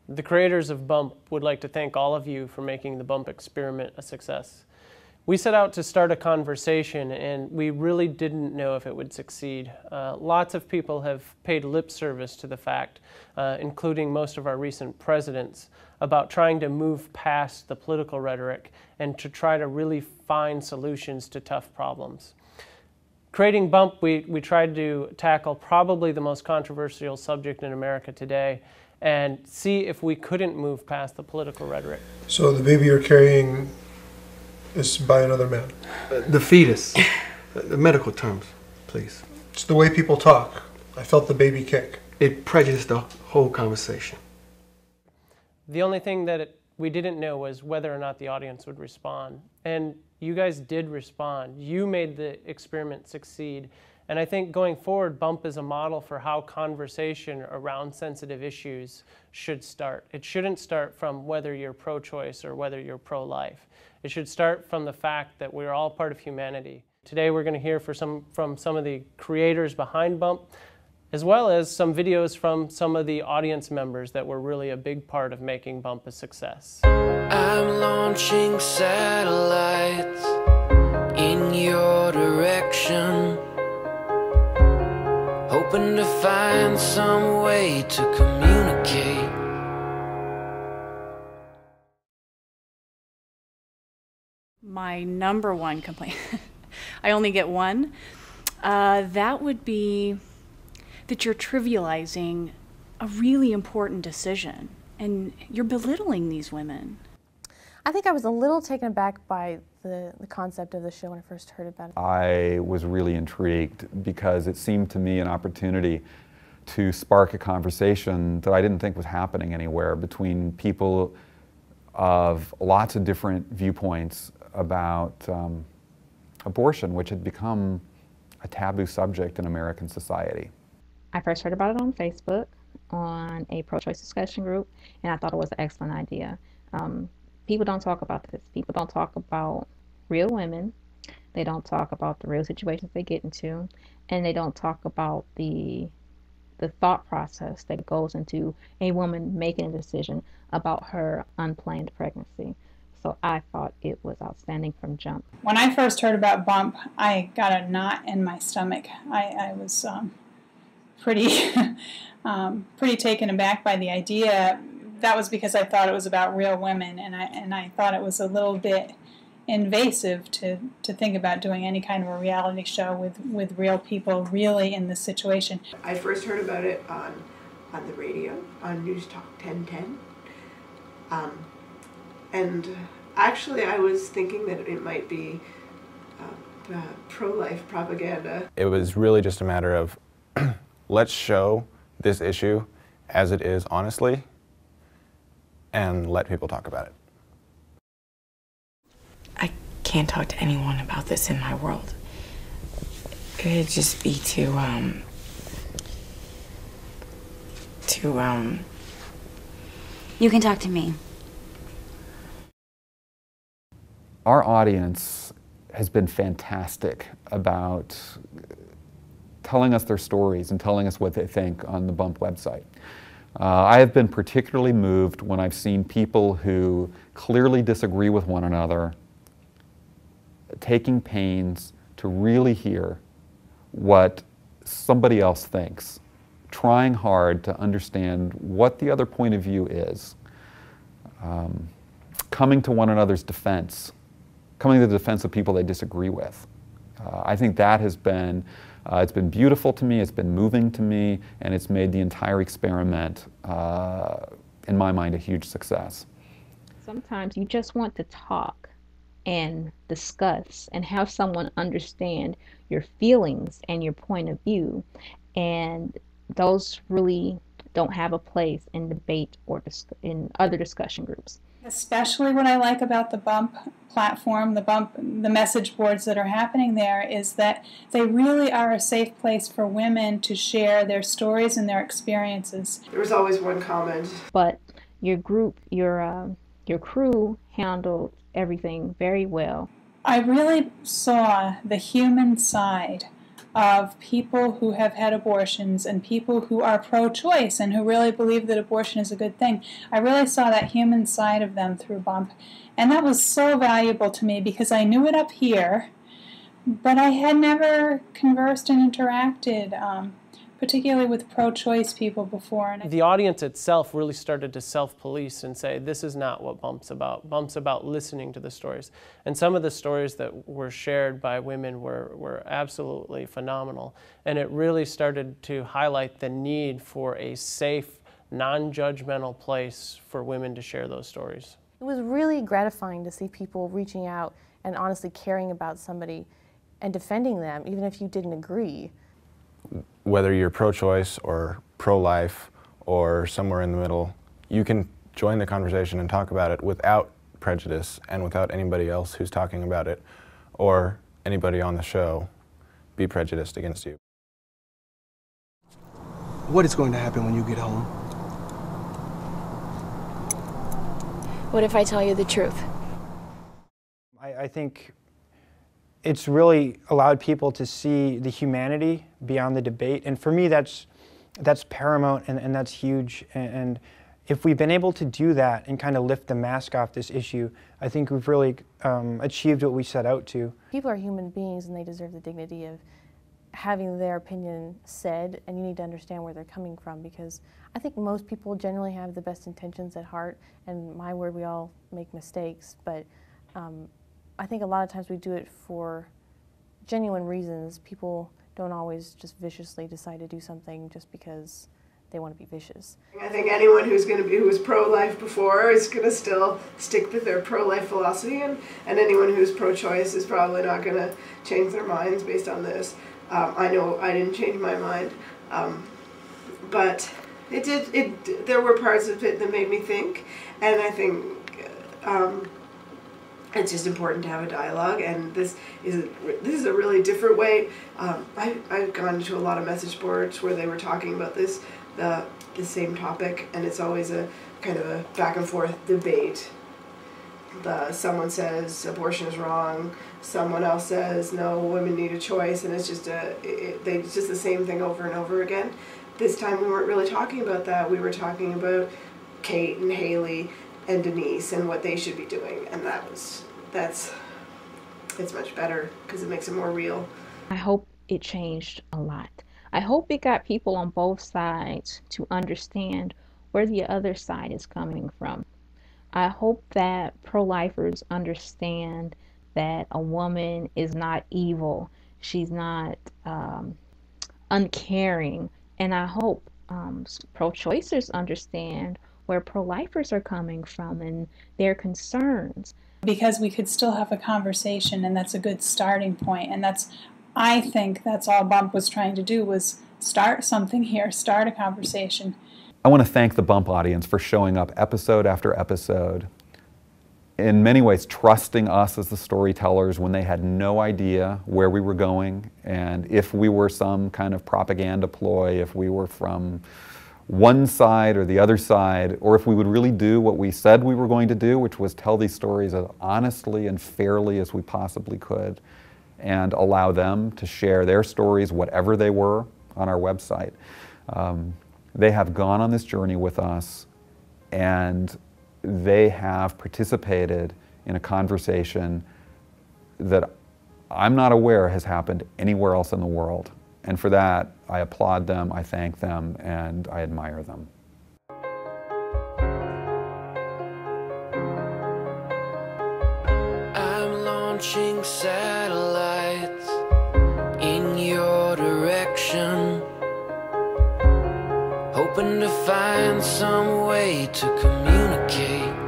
The creators of Bump would like to thank all of you for making the Bump experiment a success. We set out to start a conversation, and we really didn't know if it would succeed. Lots of people have paid lip service to the fact, including most of our recent presidents, about trying to move past the political rhetoric and to try to really find solutions to tough problems. Creating Bump, we tried to tackle probably the most controversial subject in America today and see if we couldn't move past the political rhetoric. So the baby you're carrying is by another man? The fetus. The medical terms, please. It's the way people talk. I felt the baby kick. It prejudiced the whole conversation. The only thing that we didn't know was whether or not the audience would respond. And you guys did respond. You made the experiment succeed. And I think going forward, Bump is a model for how conversation around sensitive issues should start. It shouldn't start from whether you're pro-choice or whether you're pro-life. It should start from the fact that we're all part of humanity. Today we're going to hear from some of the creators behind Bump, as well as some videos from some of the audience members that were really a big part of making Bump a success. I'm launching satellites in your direction, hoping to find some way to communicate. My number one complaint, I only get one, that would be that you're trivializing a really important decision and you're belittling these women. I think I was a little taken aback by the concept of the show when I first heard about it. I was really intrigued because it seemed to me an opportunity to spark a conversation that I didn't think was happening anywhere between people of lots of different viewpoints about abortion, which had become a taboo subject in American society. I first heard about it on Facebook, on a pro-choice discussion group, and I thought it was an excellent idea. People don't talk about this. People don't talk about real women. They don't talk about the real situations they get into, and they don't talk about the thought process that goes into a woman making a decision about her unplanned pregnancy. So I thought it was outstanding from jump. When I first heard about Bump, I got a knot in my stomach. I was pretty taken aback by the idea. That was because I thought it was about real women, and I thought it was a little bit invasive to think about doing any kind of a reality show with real people really in this situation. I first heard about it on the radio, on News Talk 1010. And actually I was thinking that it might be pro-life propaganda. It was really just a matter of let's show this issue as it is honestly and let people talk about it. I can't talk to anyone about this in my world. It'd just be You can talk to me. Our audience has been fantastic about telling us their stories and telling us what they think on the Bump website. I have been particularly moved when I've seen people who clearly disagree with one another taking pains to really hear what somebody else thinks, trying hard to understand what the other point of view is, coming to one another's defense, coming to the defense of people they disagree with. I think that has been it's been beautiful to me, it's been moving to me, and it's made the entire experiment, in my mind, a huge success. Sometimes you just want to talk and discuss and have someone understand your feelings and your point of view, and those really don't have a place in debate or in other discussion groups. Especially what I like about the Bump platform, the message boards that are happening there, is that they really are a safe place for women to share their stories and their experiences. There was always one comment. But your group, your crew handled everything very well. I really saw the human side of people who have had abortions and people who are pro-choice and who really believe that abortion is a good thing. I really saw that human side of them through Bump. And that was so valuable to me because I knew it up here, but I had never conversed and interacted, particularly with pro-choice people before. And the audience itself really started to self-police and say, this is not what Bump's about. Bump's about listening to the stories. And some of the stories that were shared by women were absolutely phenomenal. And it really started to highlight the need for a safe, non-judgmental place for women to share those stories. It was really gratifying to see people reaching out and honestly caring about somebody and defending them, even if you didn't agree. Whether you're pro-choice or pro-life or somewhere in the middle, you can join the conversation and talk about it without prejudice and without anybody else who's talking about it or anybody on the show be prejudiced against you. What is going to happen when you get home? What if I tell you the truth? I think it's really allowed people to see the humanity beyond the debate. And for me, that's paramount and that's huge. And if we've been able to do that and kind of lift the mask off this issue, I think we've really achieved what we set out to. People are human beings and they deserve the dignity of having their opinion said, and you need to understand where they're coming from, because I think most people generally have the best intentions at heart, and my word, we all make mistakes, but I think a lot of times we do it for genuine reasons. People don't always just viciously decide to do something just because they want to be vicious. I think anyone who was pro-life before is going to still stick with their pro-life philosophy, and anyone who's pro-choice is probably not going to change their minds based on this. I know I didn't change my mind, but there were parts of it that made me think, and I think it's just important to have a dialogue, and this is a really different way. I've gone to a lot of message boards where they were talking about the same topic, and it's always a kind of a back and forth debate. Someone says abortion is wrong, someone else says no, women need a choice, and it's just it's just the same thing over and over again. This time we weren't really talking about that. We were talking about Kate and Haley and Denise and what they should be doing, and it's much better because it makes it more real. I hope it changed a lot. I hope it got people on both sides to understand where the other side is coming from. I hope that pro-lifers understand that a woman is not evil. She's not uncaring. And I hope pro-choicers understand where pro-lifers are coming from and their concerns. Because we could still have a conversation, and that's a good starting point. And I think that's all Bump was trying to do, was start something here, start a conversation. I want to thank the Bump audience for showing up episode after episode, in many ways trusting us as the storytellers when they had no idea where we were going, and if we were some kind of propaganda ploy, if we were from one side or the other side, or if we would really do what we said we were going to do, which was tell these stories as honestly and fairly as we possibly could, and allow them to share their stories, whatever they were, on our website. They have gone on this journey with us, and they have participated in a conversation that I'm not aware has happened anywhere else in the world. And for that, I applaud them, I thank them, and I admire them. I'm launching satellites in your direction, hoping to find some way to communicate.